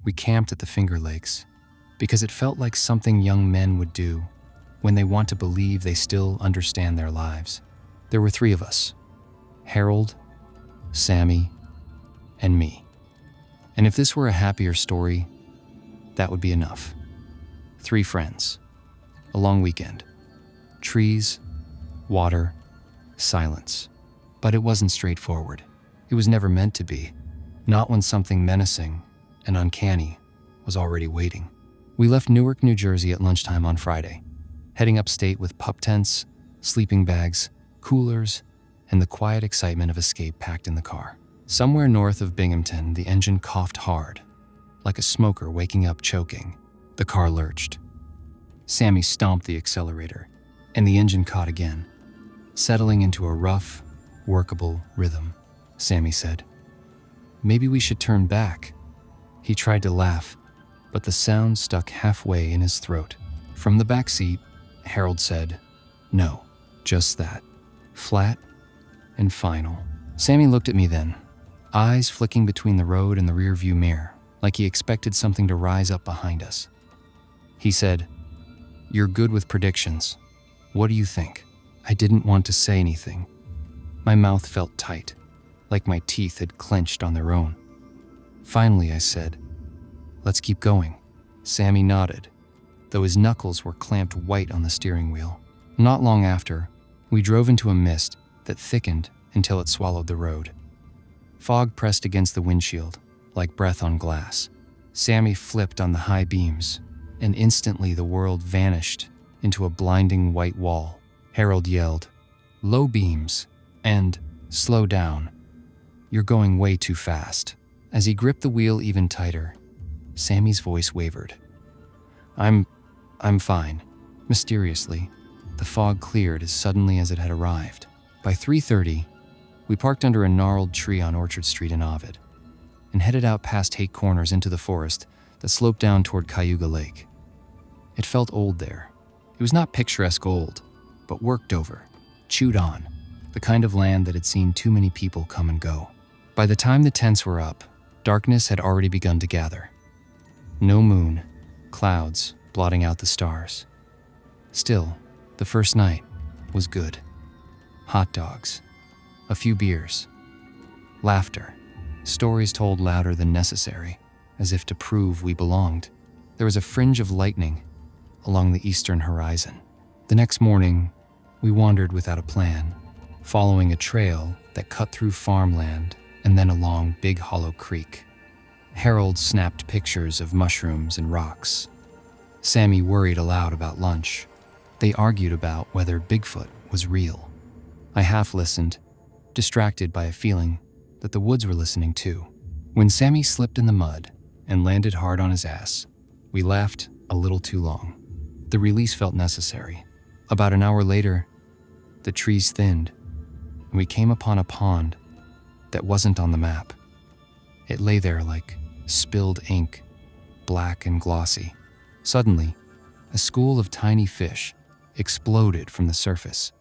We camped at the Finger Lakes because it felt like something young men would do when they want to believe they still understand their lives. There were 3 of us: Harold, Sammy, and me. And if this were a happier story, that would be enough. 3 friends, a long weekend, trees, water, silence. But it wasn't straightforward. It was never meant to be, not when something menacing and uncanny was already waiting. We left Newark, New Jersey at lunchtime on Friday, heading upstate with pup tents, sleeping bags, coolers, and the quiet excitement of escape packed in the car. Somewhere north of Binghamton, the engine coughed hard, like a smoker waking up choking. The car lurched. Sammy stomped the accelerator, and the engine caught again, settling into a rough, workable rhythm. Sammy said, "Maybe we should turn back." He tried to laugh, but the sound stuck halfway in his throat. From the back seat, Harold said, "No, just that. Flat and final." Sammy looked at me then, eyes flicking between the road and the rearview mirror, like he expected something to rise up behind us. He said, "You're good with predictions. What do you think?" I didn't want to say anything. My mouth felt tight, like my teeth had clenched on their own. Finally, I said, "Let's keep going." Sammy nodded, though his knuckles were clamped white on the steering wheel. Not long after, we drove into a mist that thickened until it swallowed the road. Fog pressed against the windshield, like breath on glass. Sammy flipped on the high beams, and instantly the world vanished into a blinding white wall. Harold yelled, "Low beams," and "Slow down. You're going way too fast." As he gripped the wheel even tighter, Sammy's voice wavered. I'm fine." Mysteriously, the fog cleared as suddenly as it had arrived. By 3:30, we parked under a gnarled tree on Orchard Street in Ovid and headed out past Haight Corners into the forest that sloped down toward Cayuga Lake. It felt old there. It was not picturesque old, but worked over, chewed on, the kind of land that had seen too many people come and go. By the time the tents were up, darkness had already begun to gather. No moon, clouds blotting out the stars. Still, the first night was good. Hot dogs, a few beers, laughter, stories told louder than necessary, as if to prove we belonged. There was a fringe of lightning along the eastern horizon. The next morning, we wandered without a plan, following a trail that cut through farmland and then along Big Hollow Creek. Harold snapped pictures of mushrooms and rocks. Sammy worried aloud about lunch. They argued about whether Bigfoot was real. I half listened, distracted by a feeling that the woods were listening too. When Sammy slipped in the mud and landed hard on his ass, we laughed a little too long. The release felt necessary. About an hour later, the trees thinned, and we came upon a pond that wasn't on the map. It lay there like spilled ink, black and glossy. Suddenly, a school of tiny fish exploded from the surface,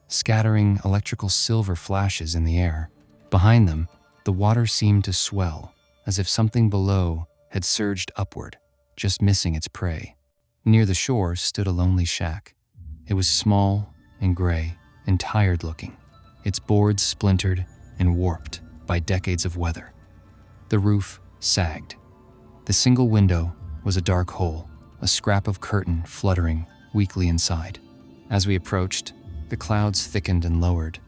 scattering electrical silver flashes in the air. Behind them, the water seemed to swell, as if something below had surged upward, just missing its prey. Near the shore stood a lonely shack. It was small and gray and tired-looking, its boards splintered and warped by decades of weather. The roof sagged. The single window was a dark hole, a scrap of curtain fluttering weakly inside. As we approached, the clouds thickened and lowered,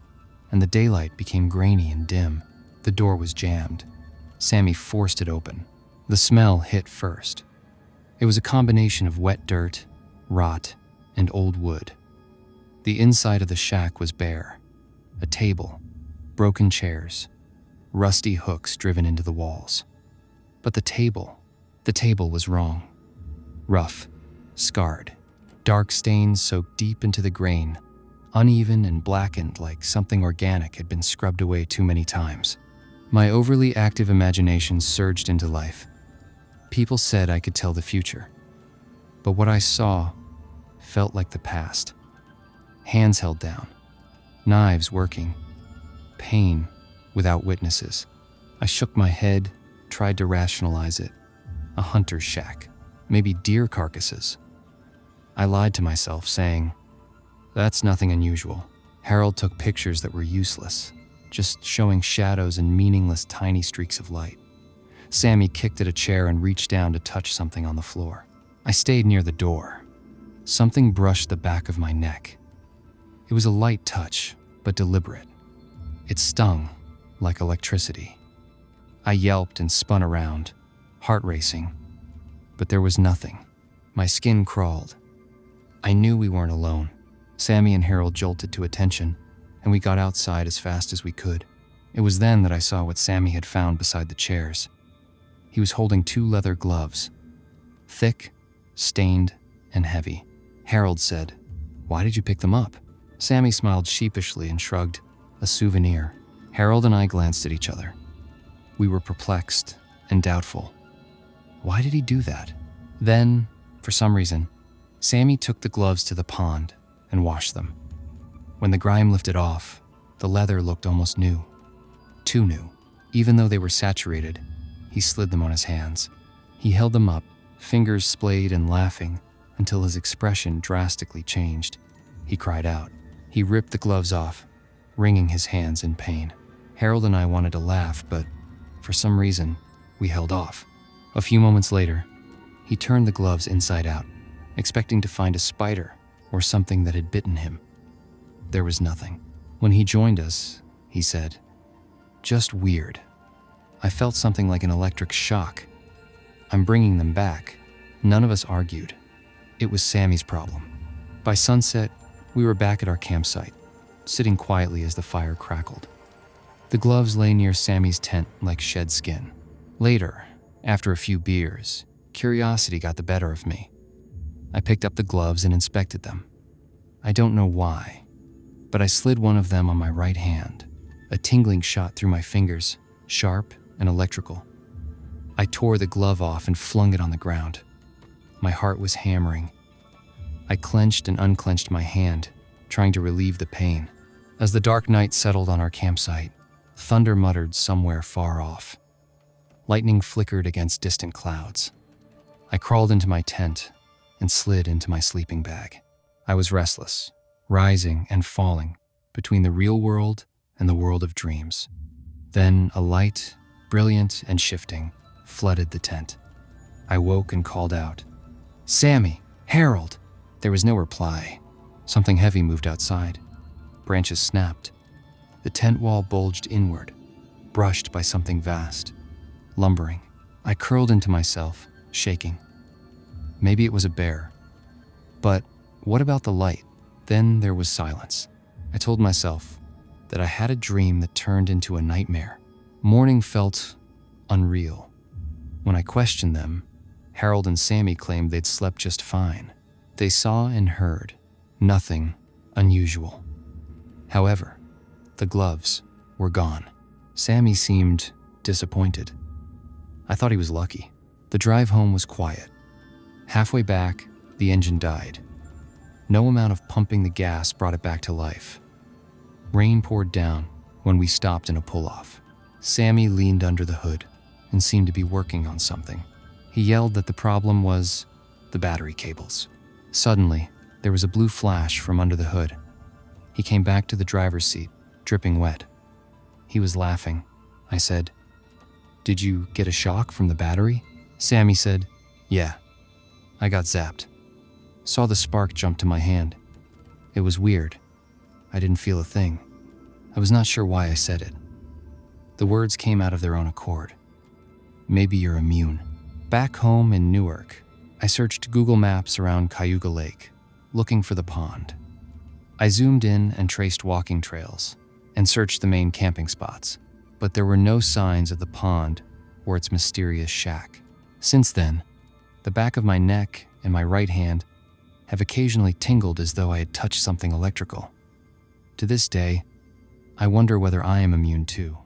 and the daylight became grainy and dim. The door was jammed. Sammy forced it open. The smell hit first. It was a combination of wet dirt, rot, and old wood. The inside of the shack was bare. A table, broken chairs, rusty hooks driven into the walls. But the table was wrong. Rough, scarred, dark stains soaked deep into the grain, uneven and blackened like something organic had been scrubbed away too many times. My overly active imagination surged into life. People said I could tell the future, but what I saw felt like the past. Hands held down, knives working, pain without witnesses. I shook my head, tried to rationalize it, a hunter's shack, maybe deer carcasses. I lied to myself, saying, "That's nothing unusual." Harold took pictures that were useless, just showing shadows and meaningless tiny streaks of light. Sammy kicked at a chair and reached down to touch something on the floor. I stayed near the door. Something brushed the back of my neck. It was a light touch, but deliberate. It stung like electricity. I yelped and spun around, heart racing, but there was nothing. My skin crawled. I knew we weren't alone. Sammy and Harold jolted to attention, and we got outside as fast as we could. It was then that I saw what Sammy had found beside the chairs. He was holding 2 leather gloves, thick, stained, and heavy. Harold said, "Why did you pick them up?" Sammy smiled sheepishly and shrugged, "A souvenir." Harold and I glanced at each other. We were perplexed and doubtful. Why did he do that? Then, for some reason, Sammy took the gloves to the pond and washed them. When the grime lifted off, the leather looked almost new. Too new. Even though they were saturated, he slid them on his hands. He held them up, fingers splayed and laughing, until his expression drastically changed. He cried out. He ripped the gloves off, wringing his hands in pain. Harold and I wanted to laugh, but for some reason, we held off. A few moments later, he turned the gloves inside out, expecting to find a spider or something that had bitten him. There was nothing. When he joined us, he said, "Just weird. I felt something like an electric shock. I'm bringing them back." None of us argued. It was Sammy's problem. By sunset, we were back at our campsite, sitting quietly as the fire crackled. The gloves lay near Sammy's tent like shed skin. Later, after a few beers, curiosity got the better of me. I picked up the gloves and inspected them. I don't know why, but I slid one of them on my right hand. A tingling shot through my fingers, sharp and electrical. I tore the glove off and flung it on the ground. My heart was hammering. I clenched and unclenched my hand, trying to relieve the pain. As the dark night settled on our campsite, thunder muttered somewhere far off. Lightning flickered against distant clouds. I crawled into my tent and slid into my sleeping bag. I was restless, rising and falling between the real world and the world of dreams. Then a light, brilliant and shifting, flooded the tent. I woke and called out, "Sammy! Harold!" There was no reply. Something heavy moved outside. Branches snapped. The tent wall bulged inward, brushed by something vast, lumbering. I curled into myself, shaking. Maybe it was a bear. But what about the light? Then there was silence. I told myself that I had a dream that turned into a nightmare. Morning felt unreal. When I questioned them, Harold and Sammy claimed they'd slept just fine. They saw and heard nothing unusual. However, the gloves were gone. Sammy seemed disappointed. I thought he was lucky. The drive home was quiet. Halfway back, the engine died. No amount of pumping the gas brought it back to life. Rain poured down when we stopped in a pull-off. Sammy leaned under the hood and seemed to be working on something. He yelled that the problem was the battery cables. Suddenly, there was a blue flash from under the hood. He came back to the driver's seat, dripping wet. He was laughing. I said, "Did you get a shock from the battery?" Sammy said, "Yeah, I got zapped. Saw the spark jump to my hand. It was weird. I didn't feel a thing. I was not sure why I said it. The words came out of their own accord. Maybe you're immune." Back home in Newark, I searched Google Maps around Cayuga Lake, looking for the pond. I zoomed in and traced walking trails and searched the main camping spots, but there were no signs of the pond or its mysterious shack. Since then, the back of my neck and my right hand have occasionally tingled as though I had touched something electrical. To this day, I wonder whether I am immune too.